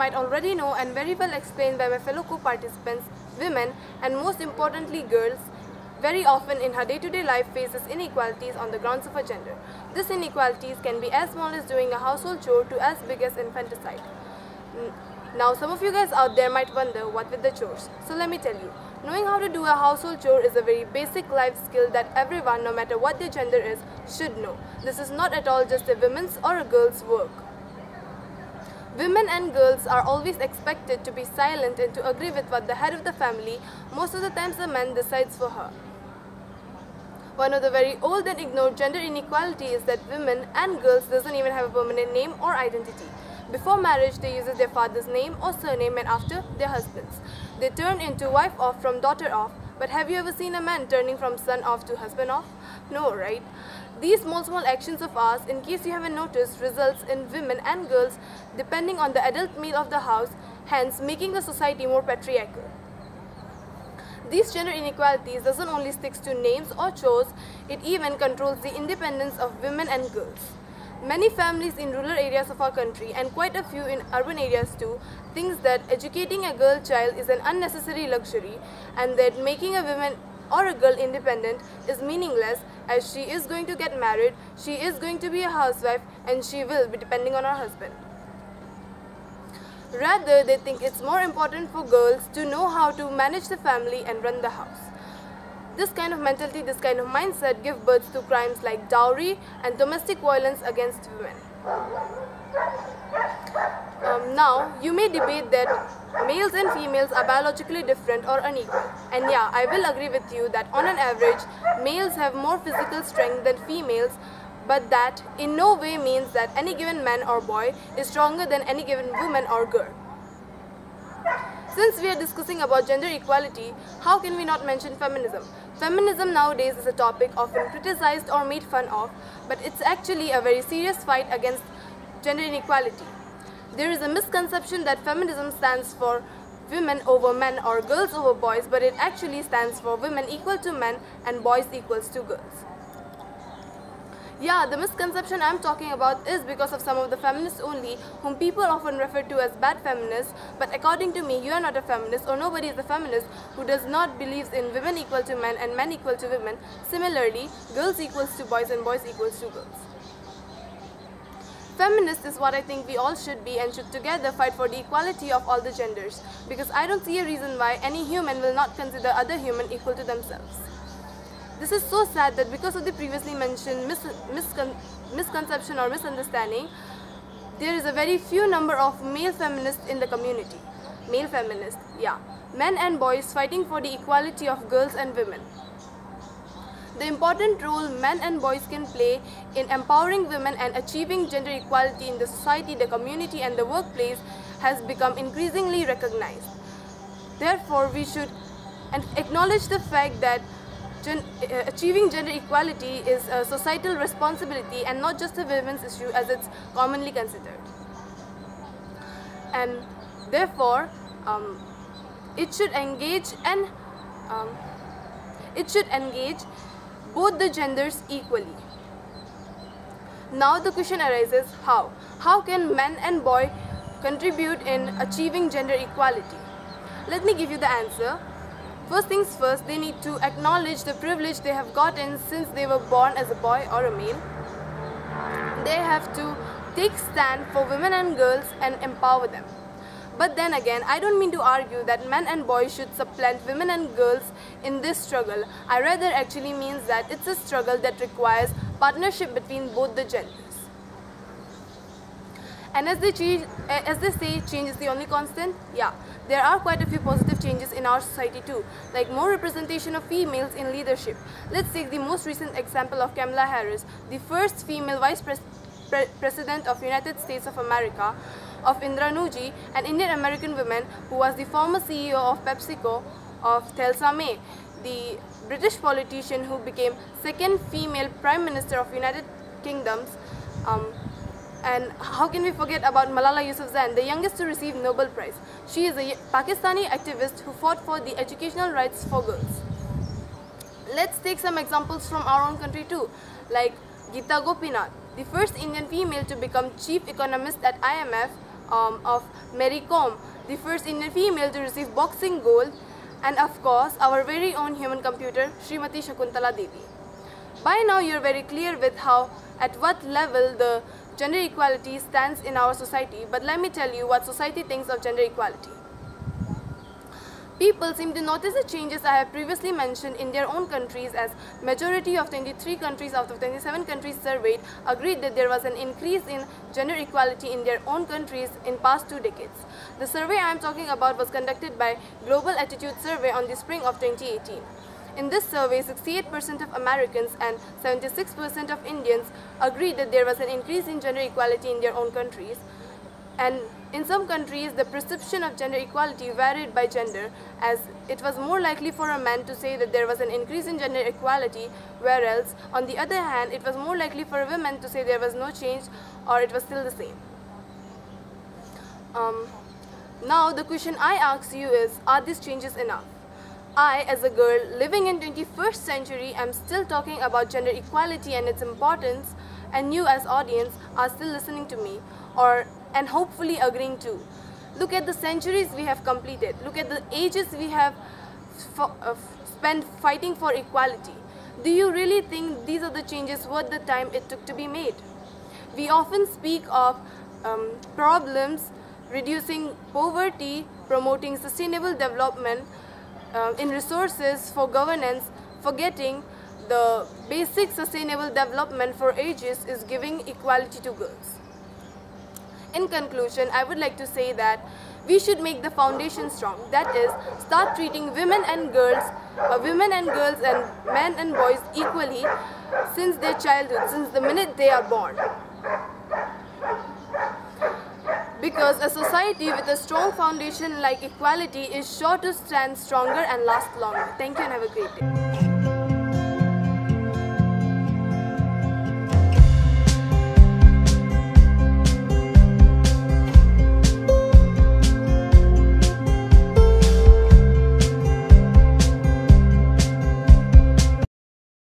might already know and very well explained by my fellow co-participants, women, and most importantly girls, very often in her day-to-day life faces inequalities on the grounds of her gender. These inequalities can be as small as doing a household chore to as big as infanticide. Now some of you guys out there might wonder what with the chores. So let me tell you, knowing how to do a household chore is a very basic life skill that everyone, no matter what their gender is, should know. This is not at all just a women's or a girl's work. Women and girls are always expected to be silent and to agree with what the head of the family, most of the times the man, decides for her. One of the very old and ignored gender inequality is that women and girls doesn't even have a permanent name or identity. Before marriage, they use their father's name or surname, and after, their husband's. They turn into wife off from daughter off, but have you ever seen a man turning from son off to husband off? No, right? These small actions of ours, in case you haven't noticed, results in women and girls depending on the adult male of the house, hence making the society more patriarchal. These gender inequalities doesn't only stick to names or chores, it even controls the independence of women and girls. Many families in rural areas of our country, and quite a few in urban areas too, think that educating a girl child is an unnecessary luxury and that making a woman or a girl independent is meaningless, as she is going to get married, she is going to be a housewife, and she will be depending on her husband. Rather, they think it's more important for girls to know how to manage the family and run the house. This kind of mentality, this kind of mindset give birth to crimes like dowry and domestic violence against women. Now, you may debate that males and females are biologically different or unequal. And yeah, I will agree with you that on an average, males have more physical strength than females, but that in no way means that any given man or boy is stronger than any given woman or girl. Since we are discussing about gender equality, how can we not mention feminism? Feminism nowadays is a topic often criticized or made fun of, but it's actually a very serious fight against gender inequality. There is a misconception that feminism stands for women over men or girls over boys, but it actually stands for women equal to men and boys equals to girls. Yeah, the misconception I'm talking about is because of some of the feminists only, whom people often refer to as bad feminists, but according to me, you are not a feminist, or nobody is a feminist who does not believe in women equal to men and men equal to women. Similarly, girls equals to boys and boys equals to girls. Feminist is what I think we all should be and should together fight for the equality of all the genders, because I don't see a reason why any human will not consider other human equal to themselves. This is so sad that because of the previously mentioned misconception or misunderstanding, there is a very few number of male feminists in the community. Male feminists, yeah. Men and boys fighting for the equality of girls and women. The important role men and boys can play in empowering women and achieving gender equality in the society, the community, and the workplace has become increasingly recognized. Therefore, we should acknowledge the fact that achieving gender equality is a societal responsibility and not just a women's issue as it's commonly considered. And therefore, it should engage both the genders equally. Now the question arises, how? How can men and boys contribute in achieving gender equality? Let me give you the answer. First things first, they need to acknowledge the privilege they have gotten since they were born as a boy or a male. They have to take stand for women and girls and empower them. But then again, I don't mean to argue that men and boys should supplant women and girls in this struggle. I rather actually means that it's a struggle that requires partnership between both the genders. And as they say, change is the only constant. Yeah, there are quite a few positive changes in our society too, like more representation of females in leadership. Let's take the most recent example of Kamala Harris, the first female vice president of United States of America, of Indira Nooyi, an Indian American woman who was the former CEO of PepsiCo, of Theresa May, the British politician who became second female Prime Minister of United Kingdoms. And how can we forget about Malala Yousafzai, the youngest to receive Nobel Prize? She is a Pakistani activist who fought for the educational rights for girls. Let's take some examples from our own country too, like Geeta Gopinath, the first Indian female to become chief economist at IMF, of Mary Kom, the first Indian female to receive boxing gold, and of course our very own human computer, Srimati Shakuntala Devi. By now you're very clear with at what level the gender equality stands in our society, but let me tell you what society thinks of gender equality. People seem to notice the changes I have previously mentioned in their own countries, as majority of 23 countries out of 27 countries surveyed agreed that there was an increase in gender equality in their own countries in past 2 decades. The survey I am talking about was conducted by Global Attitude Survey on the spring of 2018. In this survey, 68% of Americans and 76% of Indians agreed that there was an increase in gender equality in their own countries. And in some countries, the perception of gender equality varied by gender, as it was more likely for a man to say that there was an increase in gender equality, whereas on the other hand, it was more likely for a woman to say there was no change or it was still the same. Now the question I ask you is, are these changes enough? I, as a girl living in 21st century, am still talking about gender equality and its importance, and you as audience are still listening to me and hopefully agreeing too. Look at the centuries we have completed. Look at the ages we have spent fighting for equality. Do you really think these are the changes worth the time it took to be made? We often speak of problems, reducing poverty, promoting sustainable development, in resources for governance, forgetting the basic sustainable development for ages is giving equality to girls. In conclusion, I would like to say that we should make the foundation strong. That is, start treating women and girls and men and boys equally since their childhood, since the minute they are born. Because a society with a strong foundation like equality is sure to stand stronger and last longer. Thank you and have a great day.